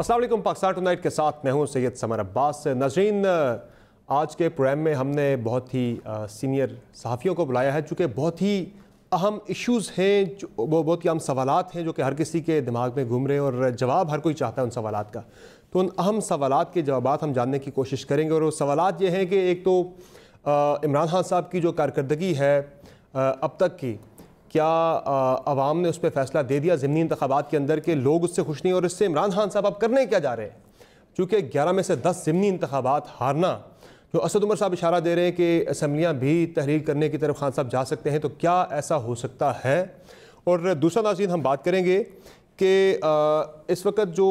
السلام علیکم، پاکستان ٹونائٹ کے ساتھ میں ہوں سید سمر عباس۔ ناظرین، آج کے پروگرام میں ہم نے بہت ہی سینئر صحافیوں کو بلایا ہے، چونکہ بہت ہی اہم ایشوز ہیں، وہ بہت ہی اہم سوالات ہیں جو کہ ہر کسی کے دماغ میں گھوم رہے ہیں اور جواب ہر کوئی چاہتا ہے ان سوالات کا۔ تو ان اہم سوالات کے جوابات ہم جاننے کی کوشش کریں گے، اور وہ سوالات یہ ہیں کہ ایک تو عمران خان صاحب کی جو کارکردگی ہے اب تک کی، کیا عوام نے اس پہ فیصلہ دے دیا ضمنی انتخابات کے اندر کہ لوگ اس سے خوش نہیں، اور اس سے عمران خان صاحب اب کرنے کیا جا رہے ہیں؟ چونکہ 11 میں سے 10 ضمنی انتخابات ہارنا، جو اسد عمر صاحب اشارہ دے رہے ہیں کہ اسمبلیاں بھی تحلیل کرنے کی طرف خان صاحب جا سکتے ہیں، تو کیا ایسا ہو سکتا ہے؟ اور دوسرا ناظرین، ہم بات کریں گے کہ اس وقت جو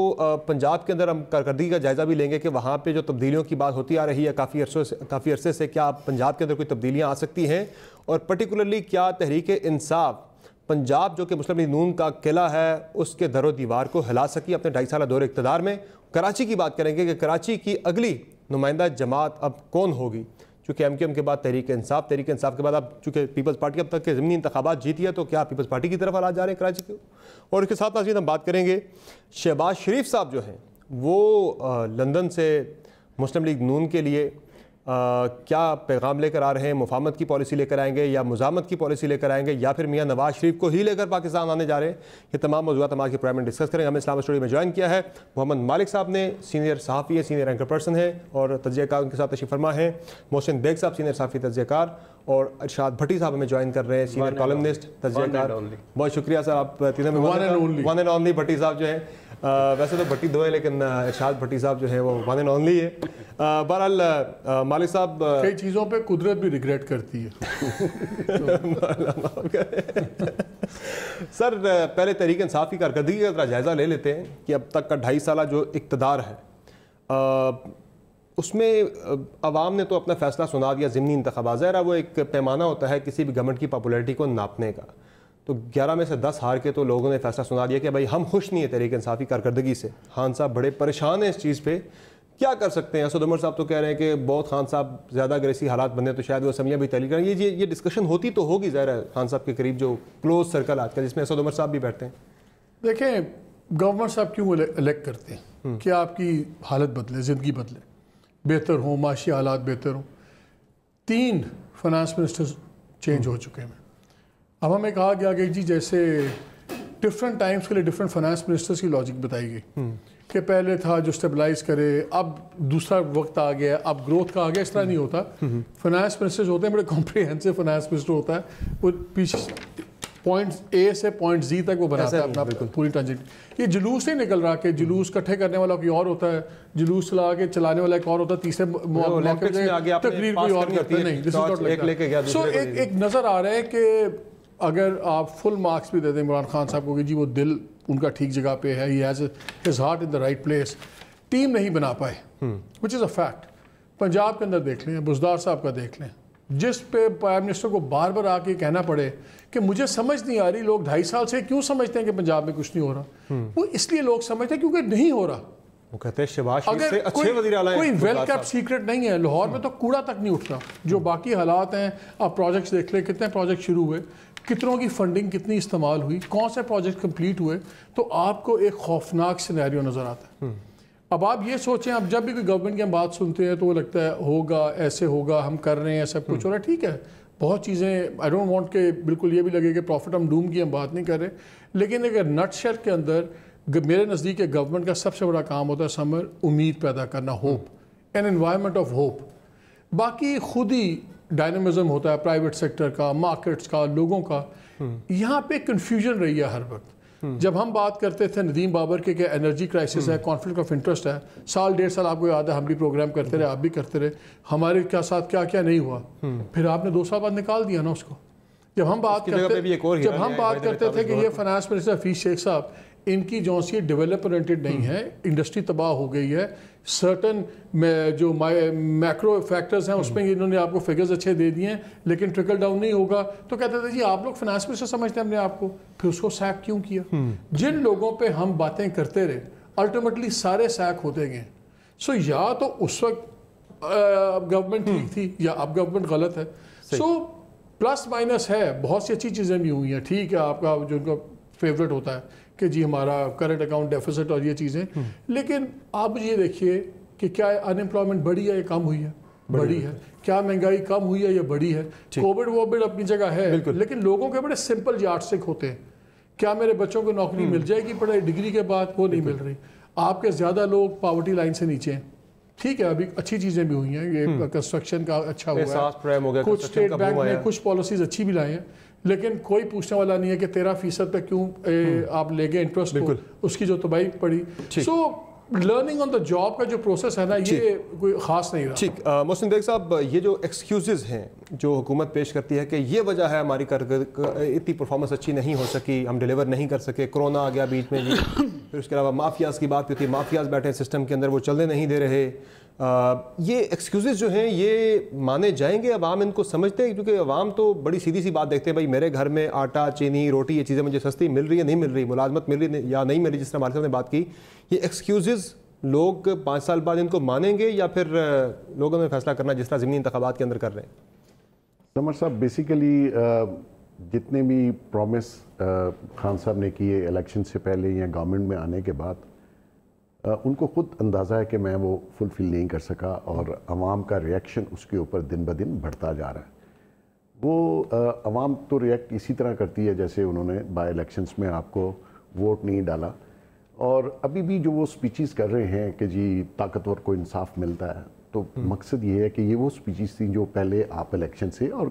پنجاب کے اندر ہم کارکردگی کا جائزہ بھی لیں گے کہ وہاں پہ جو تبدیلیوں کی بات ہوتی آ رہی ہے کافی عرصے سے، کیا پنجاب کے اندر کوئی تبدیلیاں آ سکتی ہیں؟ اور پرٹیکولرلی کیا تحریک انصاف پنجاب جو کہ مسلم لیگ نون کا قلعہ ہے اس کے در و دیوار کو ہلا سکی اپنے 2.5 سالہ دور اقتدار میں؟ کراچی کی بات کریں گے کہ کراچی کی اگلی نمائندہ جماعت اب کون ہوگی، چونکہ ایم کیو ایم کے بعد تحریک انصاف کے بعد اب چونکہ پیپلز پارٹی اب تک کے ضمنی انتخابات جیتی ہے، تو کیا پیپلز پارٹی کی طرف حالات جا رہے ہیں کراچی کے؟ اور اس کے ساتھ ناظرین ہم بات کریں گے شہباز شریف صاحب جو ہیں وہ لندن سے مسلم لیگ نون کے لیے کیا پیغام لے کر آ رہے ہیں؟ مفاہمت کی پالیسی لے کر آئیں گے یا مزاحمت کی پالیسی لے کر آئیں گے، یا پھر میاں نواز شریف کو ہی لے کر پاکستان آنے جا رہے ہیں؟ یہ تمام موضوعات ہم آج کے پروگرام میں ڈسکس کریں گے۔ ہمیں اسلام اسٹوڈیو میں جوائن کیا ہے محمد مالک صاحب نے، سینئر صحافی ہے، سینئر اینکر پرسن ہے اور تجزیہ کار، ان کے ساتھ تشریف فرما ہے محسن بیگ صاحب، سینئر صحافی تجزیہ کار، اور ارشاد بھٹی صاحب ہمیں جوائن کر رہے ہیں، سینئر کالمنسٹ تجزیہ کار۔ بہت شکریہ سر، آپ تینوں میں ون اینڈ اونلی بھٹی صاحب جو ہیں، ویسے تو بھٹی 2 ہے لیکن ارشاد بھٹی صاحب جو ہے وہ ون اینڈ اونلی ہے۔ بہرحال مالک صاحب، کئی چیزوں پہ قدرت بھی ریگریٹ کرتی ہے۔ سر پہلے تحریک انصاف کی کارکردگی کا ذرا جائزہ لے لیتے ہیں کہ اب تک کا 2.5 سالہ جو اقتدار ہے اس میں عوام نے تو اپنا فیصلہ سنا دیا ضمنی انتخابات، ظاہر ہے وہ ایک پیمانہ ہوتا ہے کسی بھی گورنمنٹ کی پاپولیرٹی کو ناپنے کا، تو 11 میں سے 10 ہار کے تو لوگوں نے فیصلہ سنا دیا کہ بھائی ہم خوش نہیں ہیں تحریک انصاف کی کارکردگی سے، خان صاحب بڑے پریشان ہیں اس چیز پہ، کیا کر سکتے ہیں؟ اسد عمر صاحب تو کہہ رہے ہیں کہ بہت خان صاحب زیادہ اگریسی حالات بنے تو شاید وہ اسمبلیاں بھی تحلیل کریں، یہ ڈسکشن ہوتی تو ہوگی ظاہر ہے خان صاحب کے قریب جو کلوز سرکل آج کا جس میں اسد عمر صاحب بھی بیٹھتے ہیں۔ دیکھیں گورنمنٹ صاحب کیوں الیکٹ کرتے ہیں کہ آپ کی حالت بدلے، زندگی بدلے، بہتر ہوں، معاشی حالات بہتر ہوں۔ 3 فائنانس منسٹر چینج ہو چکے ہیں۔ اب ہمیں کہا گیا کہ جی جیسے ڈفرینٹ ٹائمز کے لیے ڈفرینٹ فائنانس منسٹرز کی لاجک بتائی گئی کہ پہلے تھا جو اسٹیبلائز کرے، اب دوسرا وقت آ گیا، اب گروتھ کا آ گیا۔ اس طرح نہیں ہوتا۔ فائنانس منسٹر ہوتے ہیں بڑے کمپریہنسو فائنانس منسٹر ہوتا ہے، وہ پیچھے پوائنٹ اے سے پوائنٹ زی تک وہ بناتا ہے اپنا پوری ٹرانزیکشن۔ یہ جلوس نہیں نکل رہا کہ جلوس اکٹھے کرنے والا کوئی اور ہوتا ہے، جلوس چلا کے چلانے والا ایک اور ہوتا ہے، تیسرے تقریر کوئی اور کرتا ہے، نہیں۔ سو ایک نظر آ رہا ہے کہ اگر آپ فل مارکس بھی دے دیں عمران خان صاحب کو کہ جی وہ دل ان کا ٹھیک جگہ پہ ہے، he has his heart in the right place, team نہیں بنا پائے، وچ از اے فیکٹ۔ پنجاب کے اندر دیکھ لیں، بزدار صاحب کا دیکھ لیں، جس پہ پرائم منسٹر کو بار بار آ کے کہنا پڑے کہ مجھے سمجھ نہیں آ رہی، لوگ 2.5 سال سے کیوں سمجھتے ہیں کہ پنجاب میں کچھ نہیں ہو رہا؟ وہ اس لیے لوگ سمجھتے ہیں کیونکہ نہیں ہو رہا۔ وہ کہتے ہیں شہباز شریف سے اچھے وزیر اعلیٰ ہیں، کوئی ویل کیپٹ سیکرٹ نہیں ہے، لاہور میں تو کوڑا تک نہیں اٹھتا۔ جو باقی حالات ہیں، آپ پروجیکٹس دیکھ لیں، کتنے پروجیکٹ شروع ہوئے، کتنوں کی فنڈنگ کتنی استعمال ہوئی، کون سے پروجیکٹ کمپلیٹ ہوئے، تو آپ کو ایک خوفناک سینیریو نظر آتا ہے۔ اب آپ یہ سوچیں، اب جب بھی کوئی گورنمنٹ کی ہم بات سنتے ہیں تو وہ لگتا ہے ہوگا، ایسے ہوگا، ہم کر رہے ہیں، سب کچھ ہو رہا ہے، ٹھیک ہے، بہت چیزیں، آئی ڈونٹ وانٹ کہ بالکل یہ بھی لگے کہ پروفٹ ہم ڈوم کی ہم بات نہیں کر رہے، لیکن اگر نٹ شیل کے اندر میرے نزدیک گورنمنٹ کا سب سے بڑا کام ہوتا ہے سمر، امید پیدا کرنا، hope, an environment of hope. باقی خود ہی ڈائنامزم ہوتا ہے پرائیویٹ سیکٹر کا، مارکیٹس کا، لوگوں کا۔ یہاں پہ کنفیوژن رہی ہے ہر وقت۔ جب ہم بات کرتے تھے ندیم بابر کے کہ انرجی کرائسس ہے، کانفلکٹ آف انٹرسٹ ہے، 1.5 سال آپ کو یاد ہے ہم بھی پروگرام کرتے رہے، آپ بھی کرتے رہے، ہمارے کیا ساتھ کیا کیا نہیں ہوا، پھر آپ نے 2 سال بعد نکال دیا نا اس کو۔ جب ہم بات کرتے تھے کہ یہ فائنانس منسٹر حفیظ شیخ صاحب، ان کی جو سی ڈیولپ اورینٹڈ نہیں ہے، انڈسٹری تباہ ہو گئی ہے، سرٹن جو میکرو فیکٹرز ہیں اس میں انہوں نے آپ کو فگرز اچھے دے دیے ہیں لیکن ٹرکل ڈاؤن نہیں ہوگا، تو کہتے تھے جی آپ لوگ فائنانس منسٹر سمجھتے ہیں اپنے آپ کو، پھر اس کو سیک کیوں کیا؟ جن لوگوں پہ ہم باتیں کرتے رہے الٹیمیٹلی سارے سیک ہوتے گئے۔ سو یا تو اس وقت گورنمنٹ ٹھیک تھی یا اب گورنمنٹ غلط ہے۔ سو پلس مائنس ہے، بہت سی اچھی چیزیں بھی ہوئی ہیں، ٹھیک ہے، آپ کا جو ان کا فیوریٹ ہوتا ہے کہ جی ہمارا کرنٹ اکاؤنٹ ڈیفیسٹ اور یہ چیزیں. لیکن آپ یہ دیکھیے کہ کیا ان امپلائمنٹ بڑھی ہے یا کم ہوئی ہے؟ بڑی ہے. کیا مہنگائی کم ہوئی ہے یا بڑی ہے؟ کووڈ اپنی جگہ ہے, لیکن لوگوں کے بڑے سمپل یارڈسٹک ہوتے ہیں. کیا میرے بچوں کو نوکری مل جائے گی پڑھائی ڈگری کے بعد؟ وہ نہیں مل رہی. آپ کے زیادہ لوگ پاورٹی لائن سے نیچے ہیں. ٹھیک ہے, ابھی اچھی چیزیں بھی ہوئی ہیں, یہ کنسٹرکشن کا اچھا ہوا ہے, کچھ اسٹیٹ بینک نے کچھ پالیسیز اچھی بھی لائے ہیں, لیکن کوئی پوچھنے والا نہیں ہے کہ 13% پہ کیوں آپ لے گئے انٹرسٹ کو, اس کی جو تباہی پڑی. So learning on the job کا جو پروسیس ہے نا, یہ کوئی خاص نہیں رہا. ٹھیک. محسن بیگ صاحب, یہ جو ایکسکیوزز ہیں جو حکومت پیش کرتی ہے کہ یہ وجہ ہے ہماری اتنی پرفارمنس اچھی نہیں ہو سکی, ہم ڈیلیور نہیں کر سکے, کرونا آ گیا بیچ میں جی, پھر اس کے علاوہ مافیاز کی بات ہوتی ہے, مافیاز بیٹھے ہیں سسٹم کے اندر, وہ چلنے نہیں دے رہے. یہ ایکسکیوزز جو ہیں یہ مانے جائیں گے؟ عوام ان کو سمجھتے ہیں؟ کیونکہ عوام تو بڑی سیدھی سی بات دیکھتے ہیں, بھائی میرے گھر میں آٹا, چینی, روٹی, یہ چیزیں مجھے سستی مل رہی ہے, نہیں مل رہی, ملازمت مل رہی یا نہیں مل رہی, جس طرح ہمارے صاحب نے بات کی. یہ ایکسکیوزز لوگ 5 سال بعد ان کو مانیں گے یا پھر لوگوں نے فیصلہ کرنا جس طرح ضمنی انتخابات کے اندر کر رہے ہیں؟ سمر صاحب, بیسیکلی جتنے بھی پرومس خان صاحب نے کیے الیکشن سے پہلے یا گورنمنٹ میں آنے کے بعد, ان کو خود اندازہ ہے کہ میں وہ فلفل نہیں کر سکا, اور عوام کا ریئیکشن اس کے اوپر دن بدن بڑھتا جا رہا ہے. وہ عوام تو ریئیکٹ اسی طرح کرتی ہے جیسے انہوں نے بائی الیکشنز میں آپ کو ووٹ نہیں ڈالا, اور ابھی بھی جو وہ سپیچز کر رہے ہیں کہ جی طاقتور کو انصاف ملتا ہے, تو مقصد یہ ہے کہ یہ وہ سپیچز تھیں جو پہلے آپ الیکشن سے اور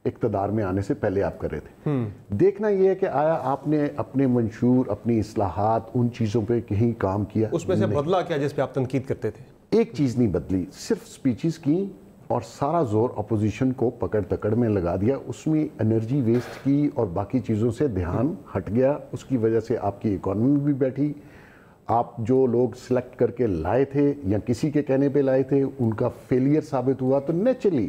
اقتدار میں آنے سے پہلے آپ کر رہے تھے. دیکھنا یہ ہے کہ آیا آپ نے اپنے منشور, اپنی اصلاحات, ان چیزوں پہ کہیں کام کیا؟ اس میں سے بدلا کیا جس پہ آپ تنقید کرتے تھے؟ ایک چیز نہیں بدلی, صرف سپیچز کی اور سارا زور اپوزیشن کو پکڑ تکڑ میں لگا دیا. اس میں انرجی ویسٹ کی اور باقی چیزوں سے دھیان ہٹ گیا. اس کی وجہ سے آپ کی اکانومی بھی بیٹھی. آپ جو لوگ سلیکٹ کر کے لائے تھے یا کسی کے کہنے پہ لائے تھے, ان کا فیلئر ثابت ہوا. تو نیچرلی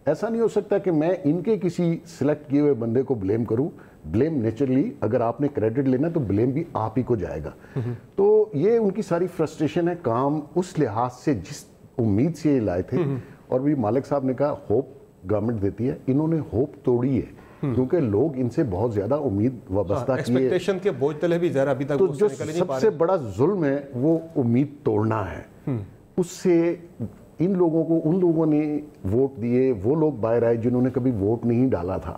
ایسا نہیں ہو سکتا کہ میں ان کے کسی سلیکٹ کیے ہوئے بندے کو بلیم کروں. بلیم نیچرلی اگر آپ نے کریڈٹ لینا تو بلیم بھی آپ ہی کو جائے گا. تو یہ ان کی ساری فرسٹریشن ہے. کام اس لحاظ سے جس امید سے یہ لائے تھے, اور بھی مالک صاحب نے کہا ہوپ گورنمنٹ دیتی ہے, انہوں نے ہوپ توڑی ہے کیونکہ لوگ ان سے بہت زیادہ امید وابستہ کیے. ایکسپیکٹیشن کے بوجھ تلے بھی ذرا ابھی تک تو جو سب سے بڑا ظلم ہے وہ امید توڑنا ہے. اس سے ان لوگوں کو, ان لوگوں نے ووٹ دیے, وہ لوگ باہر آئے جنہوں نے کبھی ووٹ نہیں ڈالا تھا.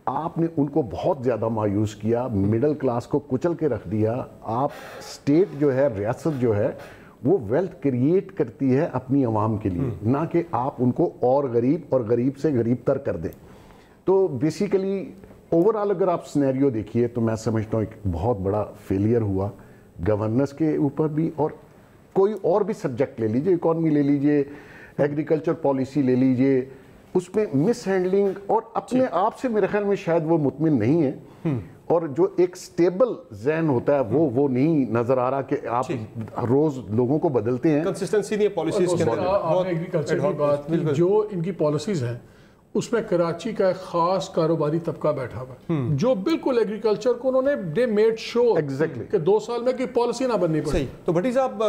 آپ نے ان کو بہت زیادہ مایوس کیا, مڈل کلاس کو کچل کے رکھ دیا. آپ اسٹیٹ جو ہے, ریاست جو ہے, وہ ویلتھ کریٹ کرتی ہے اپنی عوام کے لیے, نہ کہ آپ ان کو اور غریب سے غریب تر کر دیں. تو بیسیکلی اوورآل اگر آپ سینیریو دیکھیے تو میں سمجھتا ہوں ایک بہت بڑا فیلئر ہوا گورننس کے اوپر بھی. اور کوئی اور بھی سبجیکٹ لے لیجئے, اکانومی لے لیجئے, ایگریکلچر پالیسی لے لیجئے, اس میں مس ہینڈلنگ, اور اپنے آپ سے میرے خیال میں شاید وہ مطمئن نہیں ہے. اور جو ایک سٹیبل ذہن ہوتا ہے وہ نہیں نظر آ رہا کہ آپ روز لوگوں کو بدلتے ہیں. کنسسٹنسی نہیں ہے پالیسیز کے اندر. ایگریکلچر کی بات کی, جو ان کی پالیسیز ہیں اس میں کراچی کا ایک خاص کاروباری طبقہ بیٹھا ہوا ہے جو بالکل ایگریکلچر کو انہوں نے دے میڈ شور کہ 2 سال میں کوئی پالیسی نہ بننی پڑے. صحیح. تو بھٹی صاحب,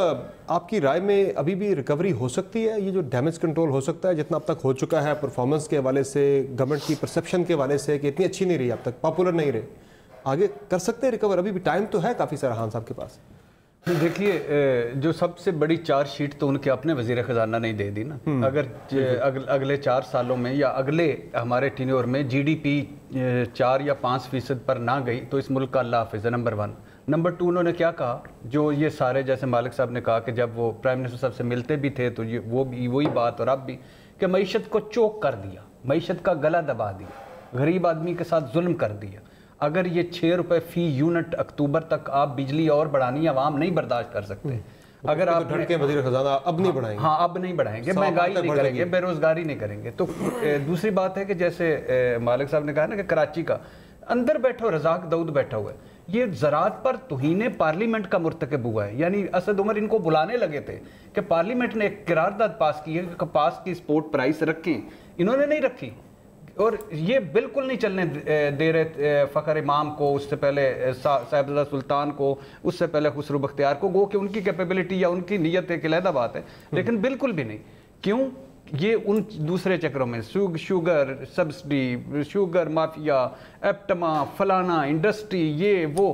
آپ کی رائے میں ابھی بھی ریکوری ہو سکتی ہے؟ یہ جو ڈیمیج کنٹرول ہو سکتا ہے جتنا اب تک ہو چکا ہے پرفارمنس کے حوالے سے, گورنمنٹ کی پرسیپشن کے حوالے سے کہ اتنی اچھی نہیں رہی اب تک, پاپولر نہیں رہے, آگے کر سکتے ہیں ریکور؟ ابھی بھی ٹائم تو ہے کافی سارا خان صاحب کے پاس. دیکھیے, جو سب سے بڑی چارج شیٹ تو ان کے اپنے وزیر خزانہ نہیں دے دی نا. اگر اگلے 4 سالوں میں یا اگلے ہمارے ٹینیور میں جی ڈی پی 4 یا 5% پر نہ گئی تو اس ملک کا اللہ حافظ ہے. نمبر 1. نمبر 2, انہوں نے کیا کہا, جو یہ سارے جیسے مالک صاحب نے کہا کہ جب وہ پرائم منسٹر صاحب سے ملتے بھی تھے تو یہ وہ بھی وہی بات, اور اب بھی, کہ معیشت کو چوک کر دیا, معیشت کا گلا دبا دیا, غریب آدمی کے ساتھ ظلم کر دیا. اگر یہ 6 روپے فی یونٹ اکتوبر تک آپ بجلی اور بڑھانی عوام نہیں برداشت کر سکتے. اگر آپ وزیر خزانہ اب نہیں بڑھائیں گے, ہاں اب نہیں بڑھائیں گے, مہنگائی نہیں کریں گے, بے روزگاری نہیں کریں گے. تو دوسری بات ہے کہ جیسے مالک صاحب نے کہا نا کہ کراچی کا اندر بیٹھو رزاق داؤد بیٹھا ہوا ہے, یہ زراعت پر توہین پارلیمنٹ کا مرتکب ہوا ہے. یعنی اسد عمر ان کو بلانے لگے تھے کہ پارلیمنٹ نے ایک قرارداد پاس کی ہے کہ کپاس کی سپورٹ پرائس رکھیں, انہوں نے نہیں رکھی. اور یہ بالکل نہیں چلنے دے رہے فخر امام کو, اس سے پہلے صاحبزادہ سلطان کو, اس سے پہلے خسرو بختیار کو. گو کہ ان کی کیپیبلٹی یا ان کی نیت ایک علیحدہ بات ہے, لیکن بالکل بھی نہیں. کیوں؟ یہ ان دوسرے چکروں میں sugar subsidy, sugar mafia, APTMA, فلانا انڈسٹری, یہ وہ,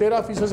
13%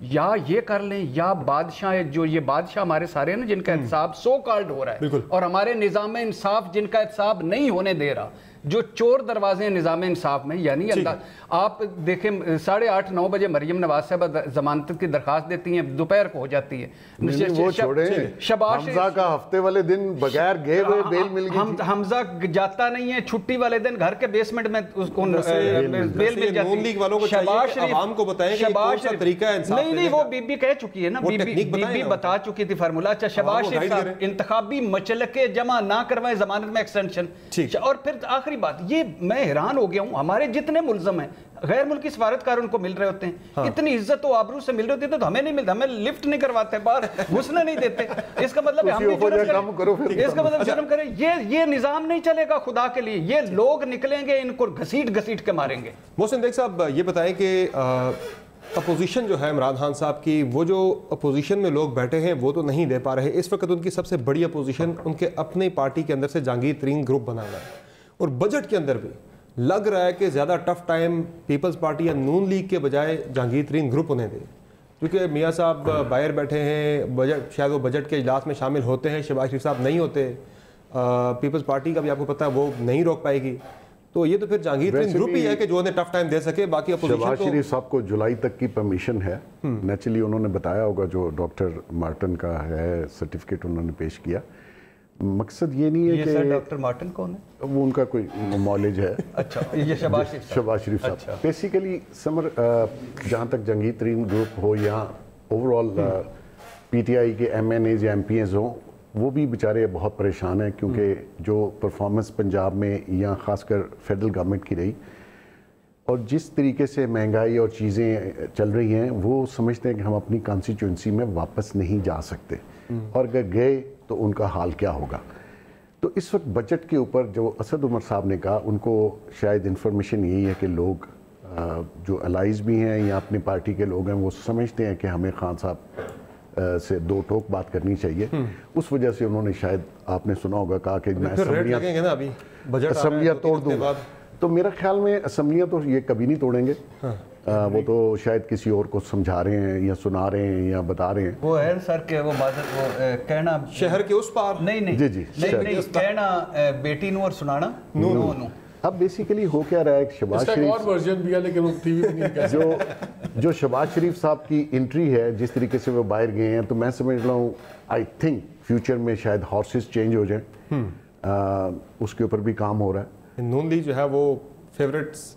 یا یہ کر لیں یا بادشاہ جو یہ بادشاہ ہمارے سارے ہیں نا جن کا احتساب سو کالڈ ہو رہا ہے اور ہمارے نظام انصاف جن کا احتساب نہیں ہونے دے رہا, جو چور دروازے ہیں نظام انصاف میں, یعنی آپ دیکھیں 8:30 9 بجے مریم نواز صاحبہ ضمانت کی درخواست دیتی ہیں, دوپہر کو ہو جاتی ہے. وہ چھوڑیں, حمزہ کا ہفتے والے دن بغیر گئے ہوئے بیل مل گئی. حمزہ جاتا نہیں ہے, چھٹی والے دن گھر کے بیسمنٹ میں اس کو بیل مل جاتی ہے. شہباز شریف عوام کو بتائیں کہ کون سا طریقہ ہے انصاف دینے کا. نہیں وہ بی بی کہہ چکی ہے نا, بی بی بتا چکی تھی فارمولا. اچھا شہباز شریف صاحب انتخابی مچلکے جمع نہ کروائیں, ضمانت میں ایکسٹینشن. اور پھر آخری بات یہ میں حیران ہو گیا ہوں, ہمارے جتنے ملزم ہیں غیر ملکی سفارتکار ان کو مل رہے ہوتے ہیں, اتنی عزت و آبرو سے مل رہے ہوتے ہیں, تو ہمیں نہیں ملتا, ہمیں لفٹ نہیں کرواتے, باہر گھسنے نہیں دیتے. اس کا مطلب ہم بھی جرم کریں, اس کا مطلب جرم کریں. یہ نظام نہیں چلے گا خدا کے لیے. یہ لوگ نکلیں گے, ان کو گھسیٹ کے ماریں گے. محسن بیگ صاحب یہ بتائیں کہ اپوزیشن جو ہے عمران خان صاحب کی, وہ جو اپوزیشن میں لوگ بیٹھے ہیں وہ تو نہیں دے پا رہے. اس وقت ان کی سب سے بڑی اپوزیشن ان کے اپنی پارٹی کے اندر سے جہانگیر ترین گروپ بنا ہوا ہے, اور بجٹ کے اندر بھی لگ رہا ہے کہ زیادہ ٹف ٹائم پیپلز پارٹی یا نون لیگ کے بجائے جہانگیر ترین گروپ انہیں دے, کیونکہ میاں صاحب باہر بیٹھے ہیں, بجٹ شاید وہ بجٹ کے اجلاس میں شامل ہوتے ہیں, شہباز شریف صاحب نہیں ہوتے, پیپلز پارٹی کا بھی آپ کو پتہ ہے وہ نہیں روک پائے گی. تو یہ تو پھر جہانگیر ترین گروپ ہی ہے کہ جو انہیں ٹف ٹائم دے سکے. باقی اپوزیشن شہباز شریف صاحب کو جولائی تک کی پرمیشن ہے, نیچرلی انہوں نے بتایا ہوگا, جو ڈاکٹر مارٹن کا ہے سرٹیفکیٹ انہوں نے پیش کیا. مقصد یہ نہیں ہے کہ ڈاکٹر مارٹن کون ہے, وہ ان کا کوئی نالج ہے. اچھا یہ شہباز شریف صاحب بیسیکلی سمر, جہاں تک جہانگیر ترین گروپ ہو یا over all P T I کے ایم این ایز یا ایم پی ایز ہوں, وہ بھی بیچارے بہت پریشان ہیں, کیونکہ جو پرفارمنس پنجاب میں یا خاص کر فیڈرل گورنمنٹ کی رہی, اور جس طریقے سے مہنگائی اور چیزیں چل رہی ہیں, وہ سمجھتے ہیں کہ ہم اپنی کانسٹیچوئنسی میں واپس نہیں جا سکتے, اور اگر گئے تو ان کا حال کیا ہوگا. تو اس وقت بجٹ کے اوپر جو اسد عمر صاحب نے کہا, ان کو شاید انفارمیشن یہی ہے کہ لوگ جو الائز بھی ہیں یا اپنی پارٹی کے لوگ ہیں, وہ سمجھتے ہیں کہ ہمیں خان صاحب سے دو ٹوک بات کرنی چاہیے. اس وجہ سے انہوں نے شاید آپ نے سنا ہوگا کہا کہ میں اسمبلیاں توڑ دوں گا. تو میرا خیال میں اسمبلیاں تو یہ کبھی نہیں توڑیں گے, وہ تو شاید کسی اور کو سمجھا رہے ہیں یا سنا رہے ہیں یا بتا رہے ہیں. وہ ہے سر کہ وہ کہنا شہر کے اس پار, نہیں جی کہنا بیٹی نو اور سنانا نو. اب بیسیکلی ہو کیا رہا ہے کہ شہباز شریف جو شہباز شریف صاحب کی انٹری ہے, جس طریقے سے وہ باہر گئے ہیں, تو میں سمجھ رہا ہوں آئی تھنک فیوچر میں شاید ہارسز چینج ہو جائیں, اس کے اوپر بھی کام ہو رہا ہے. نون لیگ جو ہے وہ فیوریٹس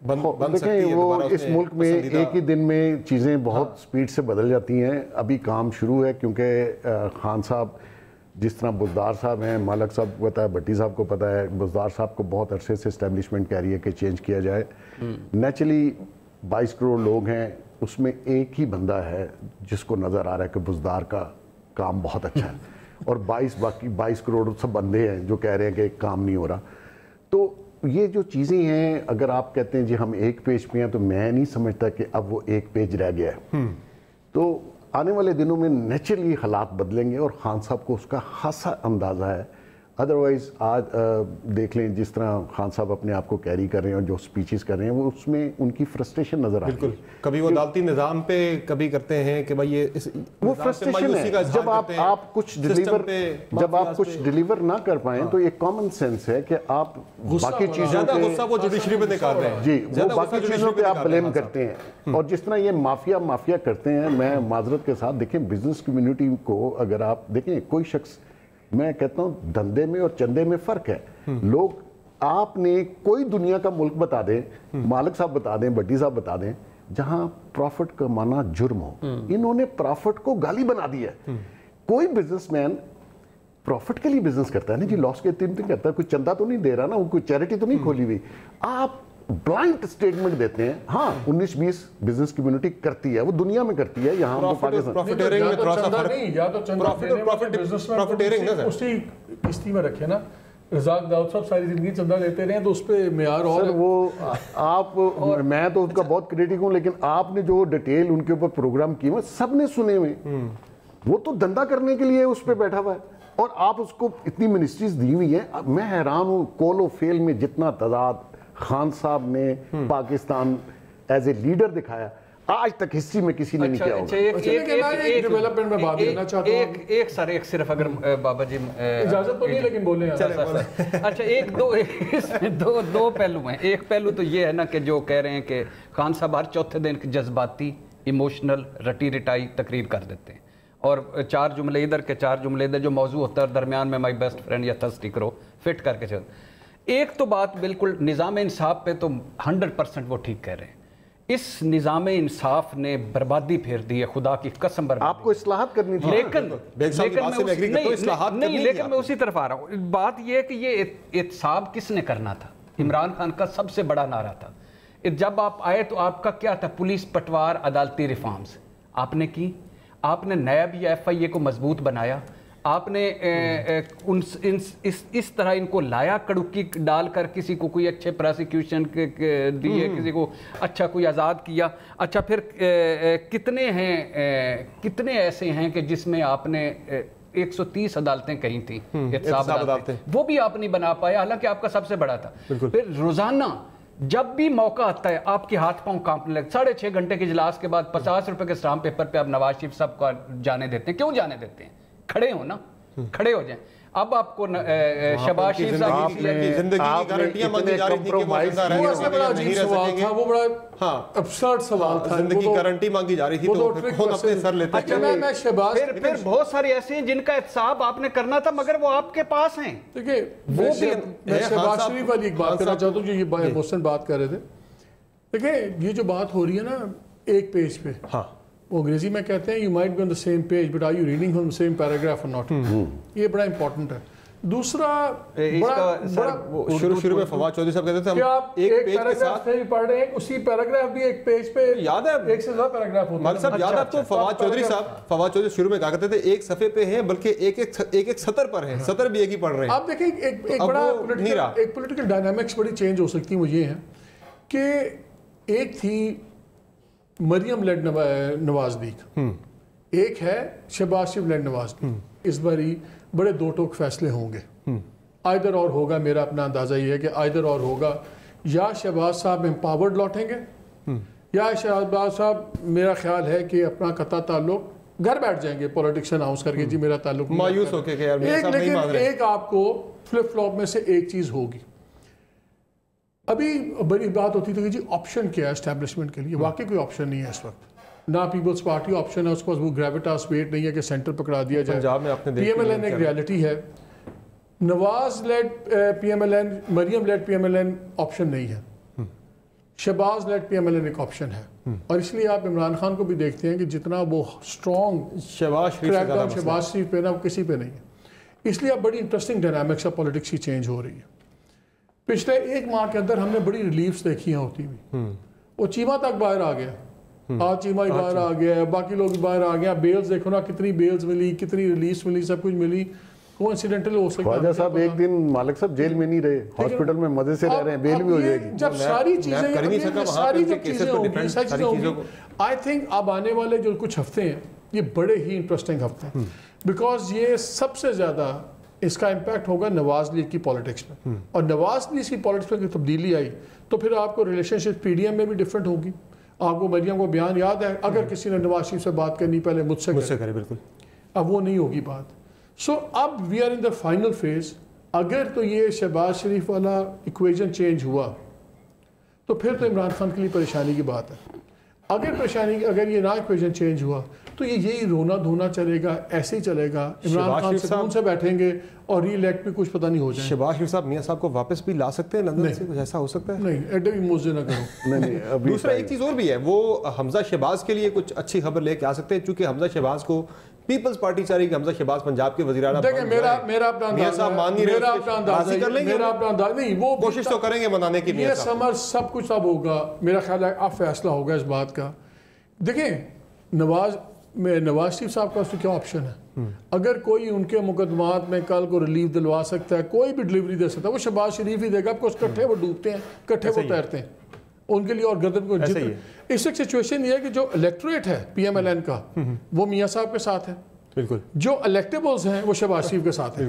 بن سکتی ہے. وہ اس ملک میں ایک ہی دن میں چیزیں بہت سپیڈ سے بدل جاتی ہیں. ابھی کام شروع ہے, کیونکہ خان صاحب جس طرح بزدار صاحب ہیں, مالک صاحب کو پتہ ہے, بھٹی صاحب کو پتہ ہے, بزدار صاحب کو بہت عرصے سے اسٹیبلشمنٹ کہہ رہی ہے کہ چینج کیا جائے. نیچرلی 22 کروڑ لوگ ہیں, اس میں ایک ہی بندہ ہے جس کو نظر آ رہا ہے کہ بزدار کا کام بہت اچھا ہے, اور باقی 22 کروڑ سب بندے ہیں جو کہہ رہے ہیں کہ کام نہیں ہو رہا. تو یہ جو چیزیں ہیں, اگر آپ کہتے ہیں جی ہم ایک پیج پہ ہیں, تو میں نہیں سمجھتا کہ اب وہ ایک پیج رہ گیا ہے. تو آنے والے دنوں میں نیچرلی حالات بدلیں گے, اور خان صاحب کو اس کا خاصا اندازہ ہے. ادروائز آج دیکھ لیں جس طرح خان صاحب اپنے آپ کو کیری کر رہے ہیں اور جو سپیچز کر رہے ہیں, وہ اس میں ان کی فرسٹریشن نظر آتی ہے. بالکل, کبھی وہ عدالتی نظام پہ کبھی کرتے ہیں کہ بھائی یہ وہ فرسٹریشن ہے. جب آپ کچھ ڈیلیور نہ کر پائیں, تو ایک کامن سینس ہے کہ آپ باقی چیزوں پہ غصہ وہ جوڈیشری پہ نکال رہے ہیں. جی, وہ باقی چیزوں پہ آپ بلیم کرتے ہیں. اور جس طرح یہ مافیا کرتے ہیں, میں معذرت کے ساتھ دیکھیں بزنس کمیونٹی کو اگر آپ دیکھیں, کوئی شخص, میں کہتا ہوں دھندے میں اور چندے میں فرق ہے. لوگ, آپ نے کوئی دنیا کا ملک بتا دیں, مالک صاحب بتا دیں, بھٹی صاحب بتا دیں, جہاں پروفٹ کمانا جرم ہو. انہوں نے پروفٹ کو گالی بنا دی ہے. کوئی بزنس مین پروفٹ کے لیے بزنس کرتا ہے نا جی, لاس کے تین کرتا ہے, کوئی چندہ تو نہیں دے رہا نا, وہ کوئی چیریٹی تو نہیں کھولی ہوئی. آپ بلائنڈ سٹیٹمنٹ دیتے ہیں. ہاں 19-20 بزنس کمیونٹی کرتی ہے, وہ دنیا میں کرتی ہے, یہاں پروفیٹیرنگ میں تھوڑا سا فرق, یا تو پروفیٹیرنگ اسی کشتی میں رکھے نا. رزاق داؤد صاحب ساری زندگی چندہ لیتے رہے ہیں, تو اس پہ معیار اور وہ آپ, میں تو ان کا بہت کریٹک ہوں, لیکن آپ نے جو ڈیٹیل ان کے اوپر پروگرام کیے ہوئے سب نے سنے ہوئے. وہ تو دھندا کرنے کے لیے اس پہ بیٹھا ہوا ہے, اور آپ اس کو اتنی منسٹریز دی ہوئی ہیں. میں حیران ہوں, کول و فیل میں جتنا تضاد خان صاحب نے پاکستان ایز اے لیڈر دکھایا. آج تک ہسٹری میں کسی نے نہیں کیا ہوگا. ڈیولپمنٹ میں بات کرنا چاہتا ہوں. ایک سر ایک صرف اگر بابا جی اجازت تو نہیں لیکن بولیں. اچھا ایک دو پہلو ہیں. ایک پہلو تو یہ ہے نا کہ جو کہہ رہے ہیں کہ خان صاحب ہر چوتھے دن جذباتی ایموشنل رٹی رٹائی تقریر کر دیتے ہیں اور 4 جملے ادھر کے 4 جملے ادھر جو موضوع ہوتا ہے درمیان میں مائی بیسٹ فرینڈ یا تھرسٹی کرو فٹ کر کے چل. ایک تو بات بالکل نظام انصاف پہ تو 100% وہ ٹھیک کہہ رہے ہیں. اس نظام انصاف نے بربادی پھیر دی ہے, خدا کی قسم بربادی. آپ کو اصلاحات کرنی تھی. لیکن میں اسی طرف آ رہا ہوں. بات یہ ہے کہ یہ احتساب کس نے کرنا تھا؟ عمران خان کا سب سے بڑا نعرہ تھا. جب آپ آئے تو آپ کا کیا تھا؟ پولیس پٹوار عدالتی ریفارمز آپ نے کی. آپ نے نیب یا ایف آئی اے کو مضبوط بنایا. آپ نے اس طرح ان کو لایا کڑکی ڈال کر, کسی کو کوئی اچھے پروسیکیوشن دیے, کسی کو اچھا کوئی آزاد کیا. اچھا پھر کتنے ایسے ہیں کہ جس میں آپ نے 130 عدالتیں کہیں تھیں احتساب عدالتیں, وہ بھی آپ نہیں بنا پایا حالانکہ آپ کا سب سے بڑا تھا. پھر روزانہ جب بھی موقع آتا ہے آپ کے ہاتھ پاؤں کانپنے لگتے. 6.5 گھنٹے کے اجلاس کے بعد 50 روپے کے اسٹامپ پیپر پہ آپ نواز شریف صاحب کو جانے دیتے ہیں. کیوں جانے دیتے ہیں؟ کھڑے ہو نا, کھڑے ہو جائیں. اب آپ کو شہباز شریف صاحب کی زندگی کی گارنٹیاں مانگی جا رہی تھی کہ وہ زندہ رہے, وہ بڑا ابسرڈ سوال تھا. زندگی کی گارنٹی مانگی جا رہی تھی تو کون اپنے سر لیتا ہے؟ پھر بہت سارے ایسے ہیں جن کا احتساب آپ نے کرنا تھا مگر وہ آپ کے پاس ہیں. دیکھیں میں شہباز شریف والی ایک بات کرنا چاہتا ہوں جو یہ محسن بات کر رہے تھے. دیکھیں یہ جو بات ہو رہی ہے نا ایک پیج پہ, وہ انگریزی میں کہتے ہیں you might be on the same page but are you reading from the same paragraph or not. یہ بڑا امپورٹنٹ ہے. دوسرا شروع میں فواد چودھری صاحب کہتے تھے ہم ایک پیراگراف پہ بھی پڑھ رہے ہیں, اسی پیراگراف بھی ایک پیج پہ یاد ہے ایک سے زیادہ پیراگراف ہوتا ہے. مالک صاحب یاد ہے آپ کو فواد چودھری شروع میں کہا کرتے تھے ایک صفحے پہ ہیں بلکہ ایک سطر پر ہیں, سطر بھی ایک ہی پڑھ رہے ہیں. آپ دیکھیں ایک بڑا پولیٹیکل ڈائنامکس بڑی چینج ہو سکتی وہ یہ ہے کہ ایک تھی مریم لیڈ نواز لیگ, ایک ہے شہباز شریف لیڈ نواز لیگ. اس باری بڑے دو ٹوک فیصلے ہوں گے. آئدر اور ہوگا, میرا اپنا اندازہ یہ ہے کہ آئدر اور ہوگا, یا شہباز صاحب امپاورڈ لوٹیں گے یا شہباز صاحب میرا خیال ہے کہ اپنا قطع تعلق گھر بیٹھ جائیں گے پولیٹکشن ہاؤس کر کے, جی میرا تعلق مایوس ہو کے لیکن ایک آپ کو فلپ فلاپ میں سے ایک چیز ہوگی. ابھی بڑی بات ہوتی تھی کہ جی آپشن کیا ہے اسٹیبلشمنٹ کے لیے. واقعی کوئی آپشن نہیں ہے اس وقت. نہ پیپلز پارٹی آپشن ہے, اس کے پاس وہ گریویٹاس ویٹ نہیں ہے کہ سینٹر پکڑا دیا جائے. پی ایم ایل این ایک ریالٹی ہے. Nawaz lead P M L N, Maryam lead P M L N option نہیں ہے. Shahbaz lead P M L N ایک آپشن ہے. اور اس لیے آپ عمران خان کو بھی دیکھتے ہیں کہ جتنا وہ اسٹرانگ شہباز شریف پہ نا وہ کسی پہ نہیں ہے. اس لیے اب بڑی انٹرسٹنگ ڈائنامکس آف پالیٹکس کی چینج ہو رہی ہے. پچھلے 1 ماہ کے اندر ہم نے بڑی ریلیفز دیکھی ہیں ہوتی ہوئی. وہ چیمہ تک باہر آ گیا, آج چیمہ ہی باہر آ گیا, باقی لوگ باہر آ گیا. بیلز دیکھو نا, کتنی بیلز ملی, کتنی ریلیز ملی, سب کچھ ملی. کوئنسیڈنٹل ہو سکتا ہے. خواجہ صاحب ایک دن مالک صاحب جیل میں نہیں رہے, ہاسپٹل میں مزے سے رہ رہے ہیں, بیل بھی ہو جائے گی. جب ساری چیزیں ہوں گی, آئی تھنک اب آنے والے جو کچھ ہفتے ہیں یہ بڑے ہی انٹرسٹنگ ہفتے ہیں, بیکاز یہ سب سے زیادہ اس کا امپیکٹ ہوگا نواز لیگ کی پالیٹکس میں. اور نواز لیگ کی پالیٹکس میں تبدیلی آئی تو پھر آپ کو ریلیشن شپ پی ڈی ایم میں بھی ڈفرینٹ ہوگی. آپ کو مریم کو بیان یاد ہے, اگر کسی نے نواز شریف سے بات کرنی پہلے مجھ سے کرے, بالکل اب وہ نہیں ہوگی بات. سو اب we are in the final phase. اگر تو یہ شہباز شریف والا ایکویژن چینج ہوا تو پھر تو عمران خان کے لیے پریشانی کی بات ہے. اگر یہ نہ ایکویژن چینج ہوا تو یہی رونا دھونا چلے گا, ایسے ہی چلے گا. عمران خان سکون سے بیٹھیں گے اور ری الیکٹ بھی کچھ پتہ نہیں ہو جائے. شہباز شریف صاحب میاں صاحب کو واپس بھی لا سکتے ہیں لندن سے, کچھ ایسا ہو سکتا ہے؟ نہیں, ایڈے بھی موزے نہ کرو. دوسرا ایک چیز اور بھی ہے, وہ حمزہ شہباز کے لیے کچھ اچھی خبر لے کے آ سکتے ہیں, چونکہ حمزہ شہباز کو پیپلز پارٹی چاہ رہی کہ حمزہ شہباز پنجاب کے وزیر اعلیٰ. دیکھیں میرا اپنا انداز نہیں, وہ کوشش تو کریں گے منانے کی. یہ سمر سب کچھ اب ہوگا, میرا خیال ہے اب فیصلہ ہوگا اس بات کا. دیکھیں نواز شریف صاحب کا اس کو کیا آپشن ہے. اگر کوئی ان کے مقدمات میں کل کو ریلیف دلوا سکتا ہے, کوئی بھی ڈلیوری دے سکتا ہے, وہ شہباز شریف ہی دے گا. آپ کو کٹھے وہ ڈوبتے ہیں, کٹھے وہ تیرتے ہیں, ان کے لیے اور گردن کو جتنے. اس ایک سچویشن یہ ہے کہ جو الیکٹوریٹ ہے پی ایم ایل این کا وہ میاں صاحب کے ساتھ ہے, بالکل. جو الیکٹیبلز ہیں وہ شہباز شریف کے ساتھ ہیں.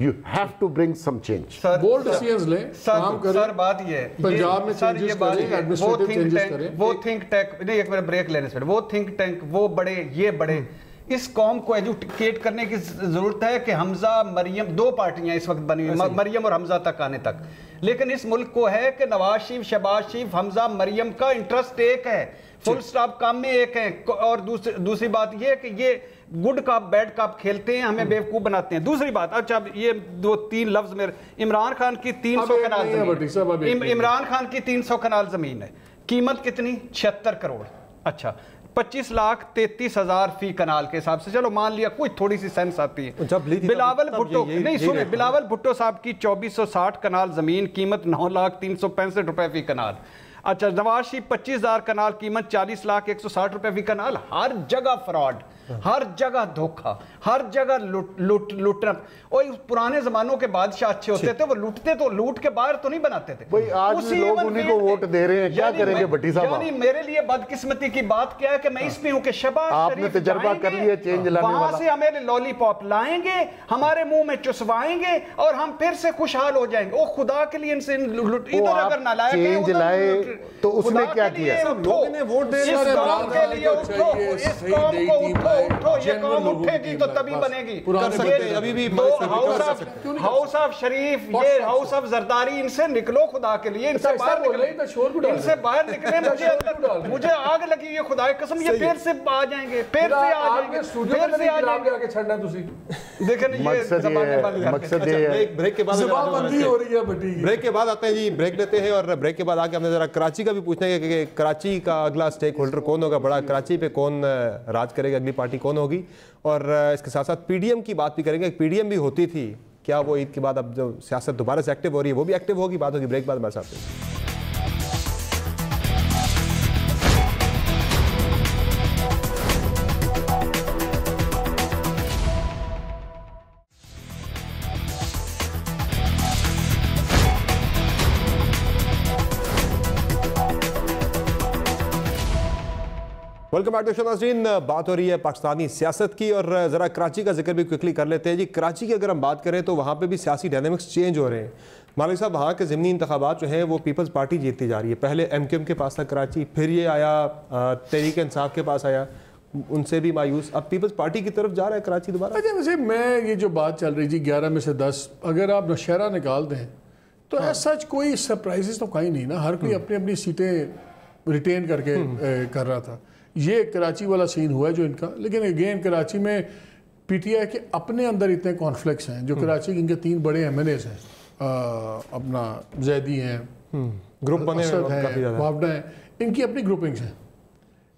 You have to bring some change. Bold decisions لیں, کام کریں. سر بات یہ ہے پنجاب میں چینجز کریں, ایڈمنسٹریٹو چینجز کریں. وہ تھنک ٹینک نہیں, ایک میرا بریک لینے سے وہ تھنک ٹینک وہ بڑے یہ بڑے اس قوم کو ایجوکیٹ کرنے کی ضرورت ہے کہ حمزہ مریم, دو پارٹیاں اس وقت بنی ہوئی, مریم اور حمزہ تک آنے تک, لیکن اس ملک کو ہے کہ نواز شریف, شہباز شریف, حمزہ, مریم کا انٹرسٹ ایک ہے, فل سٹاپ کام میں ایک ہیں. اور دوسری بات یہ ہے کہ یہ گڈ کاپ بیڈ کاپ کھیلتے ہیں, ہمیں بیوقوف بناتے ہیں. دوسری بات, اچھا یہ دو تین لفظ میرے, عمران خان کی 300 کنال زمین, عمران خان کی 300 کنال زمین ہے, قیمت کتنی 76 کروڑ. اچھا 25,33,000 فی کنال کے حساب سے چلو مان لیا کوئی تھوڑی سی سینس آتی ہے. بلاول بھٹو نہیں سنیں, بلاول بھٹو صاحب کی 2460 کنال زمین, قیمت 9,365 روپے فی کنال. اچھا نواز شریف 25,000 کنال, قیمت 40,160 روپے فی کنال. ہر جگہ فراڈ, ہر جگہ دھوکہ, ہر جگہ لوٹنا. اور پرانے زمانوں کے بادشاہ اچھے ہوتے تھے, وہ لوٹتے تو لوٹ کے باہر تو نہیں بناتے تھے. آج بھی لوگ انہی کو ووٹ دے رہے ہیں, کیا کریں گے بھٹی صاحب؟ یعنی میرے لیے بدقسمتی کی بات کیا ہے کہ میں اس پہ ہوں کہ شہباز آپ نے تجربہ کر لیا چینج لانے والا, وہاں سے ہمیں لالی پاپ لائیں گے, ہمارے منہ میں چسوائیں گے اور ہم پھر سے خوشحال ہو جائیں گے. او خدا کے لیے ان سے ادھر اگر نہ لائے چینج لائے تو اس نے کیا کیا؟ لوگوں نے ووٹ دے اس قوم کے لیے اٹھو, اس قوم کو اٹھو, یہ قوم اٹھے گی تو تبھی بنے گی. ابھی بھی ہاؤس آف شریف, یہ ہاؤس آف زرداری, ان سے نکلو خدا کے لیے, ان سے باہر نکلے, ان سے باہر نکلے. مجھے آگ لگی ہے خدا کی قسم, یہ پھر سے آ جائیں گے, پھر سے آ جائیں گے, پھر سے آ جائیں گے. دیکھیں یہ زبانیں بند مقصد یہ ہے. بریک کے بعد زبان بندی ہو رہی ہے بٹی. بریک کے بعد آتے ہیں جی, بریک لیتے ہیں, اور بریک کے بعد آ کے ہم نے ذرا کراچی کا بھی پوچھنا ہے کہ کراچی کا اگلا سٹیک ہولڈر کون ہوگا, بڑا کراچی پہ کون راج کرے گا, اگلی پارٹی کون ہوگی. اور اس کے ساتھ ساتھ پی ڈی ایم کی بات بھی کریں گے. پی ڈی ایم بھی ہوتی تھی, کیا وہ عید کے بعد اب جو سیاست دوبارہ سے ایکٹیو ہو رہی ہے وہ بھی ایکٹیو ہوگی, بات ہوگی بریک بعد ہمارے ساتھ. ویلکم بیک ٹو شو ناظرین. بات ہو رہی ہے پاکستانی سیاست کی, اور ذرا کراچی کا ذکر بھی کوئکلی کر لیتے ہیں جی. کراچی کی اگر ہم بات کریں تو وہاں پہ بھی سیاسی ڈائنامکس چینج ہو رہے ہیں. مالک صاحب, وہاں کے ضمنی انتخابات جو ہیں وہ پیپلز پارٹی جیتتی جا رہی ہے. پہلے ایم کیو ایم کے پاس تھا کراچی, پھر یہ آیا تحریک انصاف کے پاس آیا, ان سے بھی مایوس, اب پیپلز پارٹی کی طرف جا رہا ہے کراچی دوبارہ. اچھا ویسے میں یہ جو بات چل رہی جی 11 میں سے 10, اگر آپ نوشہرہ نکال دیں تو ایز سچ کوئی سرپرائزز تو کہیں نہیں نا, ہر کوئی اپنی اپنی سیٹیں ریٹین کر کے کر رہا تھا. یہ کراچی والا سین ہوا ہے جو ان کا, لیکن اگین کراچی میں پی ٹی آئی کے اپنے اندر اتنے کانفلکٹس ہیں. جو کراچی کے ان کے 3 بڑے ایم ایل ایز ہیں, اپنا زیدی ہیں, گروپ بنے ہیں, وابڈا ہیں, ان کی اپنی گروپنگز ہیں.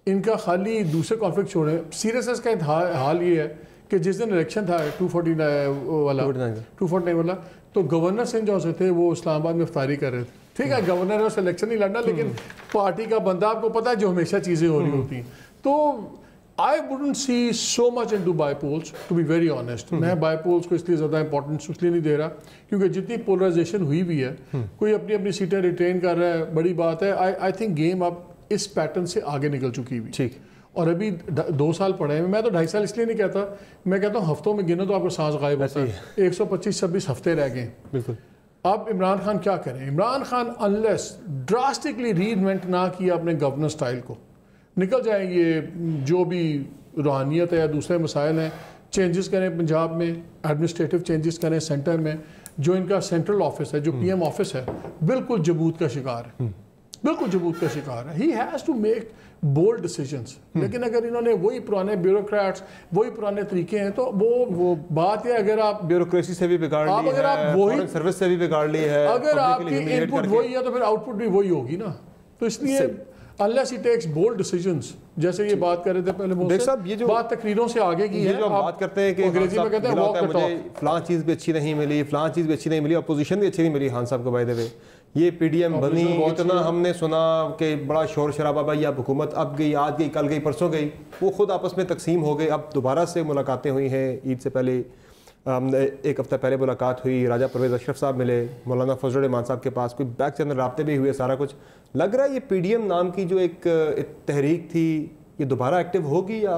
ان کا خالی دوسرے کانفلکٹ چھوڑیں. سیریسنس کا حال یہ ہے کہ جس دن الیکشن تھا 249 والا, تو گورنر سنگھ جو تھے وہ اسلام آباد میں افطاری کر رہے تھے. ٹھیک ہے, گورنر نے الیکشن نہیں لڑنا, لیکن پارٹی کا بندہ, آپ کو پتا ہے جو ہمیشہ چیزیں ہو رہی ہوتی ہیں. تو I wouldn't see so much into bypolls, to be very honest. میں bypolls کو اس لیے زیادہ امپورٹنس اس لیے نہیں دے رہا کیونکہ جتنی پولرائزیشن ہوئی ہے, کوئی اپنی اپنی سیٹیں ریٹین کر رہا ہے, بڑی بات ہے. I think گیم اب اس پیٹرن سے آگے نکل چکی ہوئی. ٹھیک, اور ابھی 2 سال پڑے ہیں. میں تو 2.5 سال اس لیے نہیں کہتا, میں کہتا ہوں ہفتوں میں گنو تو آپ کو سانس غائب ہوتا ہے. 125-26 ہفتے رہ گئے. بالکل. اب عمران خان کیا کریں؟ عمران خان انلیس ڈراسٹکلی ری انوینٹ نہ کیا اپنے گورننس سٹائل کو, نکل جائیں یہ جو بھی روحانیت ہے یا دوسرے مسائل ہیں, چینجز کریں پنجاب میں, ایڈمنسٹریٹو چینجز کریں سینٹر میں. جو ان کا سینٹرل آفس ہے, جو پی ایم آفس ہے, بالکل جبوت کا شکار ہے, بالکل جبوت کا شکار ہے. He has to make bold decisions. لیکن اگر انہوں نے وہی پرانے بیوروکریٹس, وہی پرانے طریقے ہیں, تو وہ بات ہے. اگر آپ بیوروکریسی سے بھی بگاڑ لی ہے, فارن سروس سے بھی بگاڑ لی ہے, اگر آپ کی ان پٹ وہی ہے تو پھر آؤٹ پٹ بھی وہی ہوگی نا. تو اس لیے unless he takes bold decisions, جیسے یہ بات کر رہے تھے پہلے مجھ سے, بات تقریروں سے آگے کی ہے. جو بات کرتے ہیں کہ انگریزی میں کہتے ہیں walk the talk, مجھے فلاں چیز بھی اچھی نہیں ملی, فلاں چیز بھی اچھی نہیں ملی, اپوزیشن بھی اچھی نہیں ملی خان صاحب کو. بائی دی وے یہ پی ڈی ایم بنی, اتنا ہم نے سنا کہ بڑا شور شرابہ, بھائی اب حکومت اب گئی, آج گئی, کل گئی, پرسوں گئی, وہ خود آپس میں تقسیم ہو گئے. اب دوبارہ سے ملاقاتیں ہوئی ہیں. عید سے پہلے 1 ہفتہ پہلے ملاقات ہوئی, راجہ پرویز اشرف صاحب ملے, مولانا فضل الرحمان صاحب کے پاس, کوئی بیک چینل رابطے بھی ہوئے, سارا کچھ. لگ رہا ہے یہ پی ڈی ایم نام کی جو ایک تحریک تھی یہ دوبارہ ایکٹیو ہوگی, یا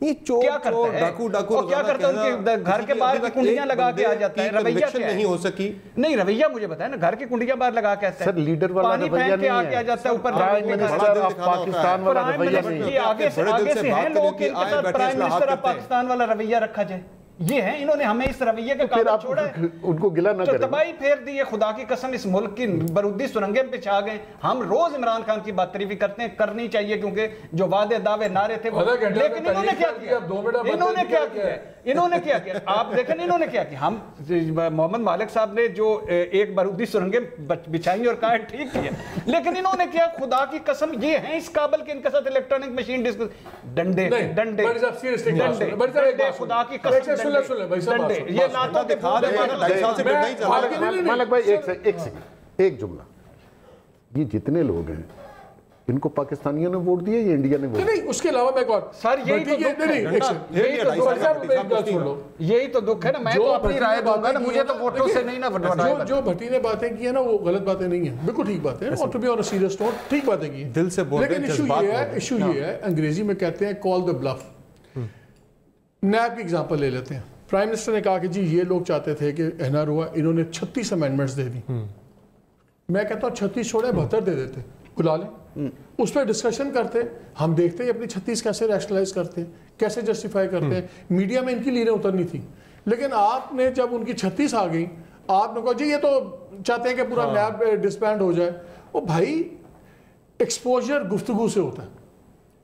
یہ چور کیا کرتا ہے ڈاکو اور کیا کرتا ہے ان کے گھر کے باہر کی کنڈیاں لگا کے آ جاتا ہے. رویہ کیا نہیں ہو سکی. نہیں رویہ مجھے بتائیں نا, گھر کی کنڈیاں باہر لگا کے آتا ہے, سر لیڈر والا رویہ نہیں ہے, آ جاتا ہے اوپر. پرائم منسٹر آف پاکستان والا رویہ نہیں ہے. یہ آگے سے ہیں لوگ کہ ان کے ساتھ پرائم منسٹر آف پاکستان والا رویہ رکھا جائے. یہ ہیں, انہوں نے ہمیں اس رویے کے قابل چھوڑا ہے, ان کو گلہ نہ تو کریں. تباہی پھیر دی ہے. خدا کی قسم اس ملک کی برودی سرنگیں پہ چھا گئے. ہم روز عمران خان کی بات تعریفی کرتے ہیں, کرنی چاہیے کیونکہ جو وعدے دعوے نعرے تھے, لیکن انہوں نے کیا کیا, انہوں نے کیا کیا آپ دیکھیں انہوں نے کیا کیا. ہم محمد مالک صاحب نے جو ایک برودی سرنگیں بچھائی اور کہا ٹھیک کیا, لیکن انہوں نے کیا, خدا کی قسم یہ ہیں اس قابل کہ ان کے ساتھ الیکٹرانک مشین ڈنڈے خدا کی قسم یہ لاتوں کے مالک بھائی ایک جملہ, یہ جتنے لوگ ہیں ان کو پاکستانیوں نے ووٹ دیا یا انڈیا نے ووٹ دیا؟ نہیں, اس کے علاوہ میں ایک اور سر یہی تو دکھ ہے نا. میں تو اپنی رائے دوں گا نا, مجھے تو ووٹوں سے نہیں نا. جو بھٹی نے باتیں کی ہیں نا وہ غلط باتیں نہیں ہیں, بالکل ٹھیک باتیں ہیں, اور to be on a serious note ٹھیک باتیں کی ہیں, دل سے بول رہے ہیں. لیکن ایشو یہ ہے انگریزی میں کہتے ہیں کال دا بلف. نیب کی ایگزامپل لے لیتے ہیں. پرائم منسٹر نے کہا کہ جی یہ لوگ چاہتے تھے کہ اینا ہوا, انہوں نے 36 امینڈمنٹس دے دی. میں کہتا ہوں 36 چھوڑے 72 دے دیتے, بلا لیں, اس پہ ڈسکشن کرتے, ہم دیکھتے ہیں اپنی 36 کیسے ریشنلائز کرتے ہیں, کیسے جسٹیفائی کرتے ہیں. میڈیا میں ان کی لیریں اترنی تھی, لیکن آپ نے جب ان کی 36 آ گئی, آپ نے کہا جی یہ تو چاہتے ہیں کہ پورا نیب ڈسبینڈ ہو جائے. وہ بھائی ایکسپوجر گفتگو سے ہوتا ہے.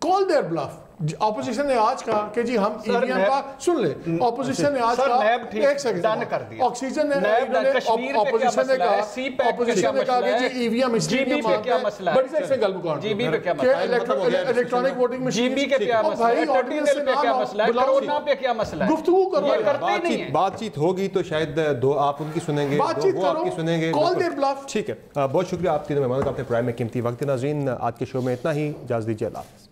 کال دیئر بلف. اپوزیشن نے آج کہا کہ جی ہم ای وی ایم کا سن لیں, اپوزیشن نے آج کہا ایک سیکنڈ آکسیجن نے اپوزیشن نے کہا کہ جی ای وی ایم اس لیے مانگتے ہیں, بڑی سے گل مکان کہ الیکٹرانک ووٹنگ مشین بھائی آرڈیننس سے نام گفتگو کرو. بات چیت ہوگی تو شاید دو آپ ان کی سنیں گے, وہ آپ کی سنیں گے. کال دیئر بلف. ٹھیک ہے, بہت شکریہ آپ تینوں مہمانوں کا اپنے پرائم میں قیمتی وقت. ناظرین آج کے شو میں اتنا ہی, اجازت دیجیے, اللہ حافظ.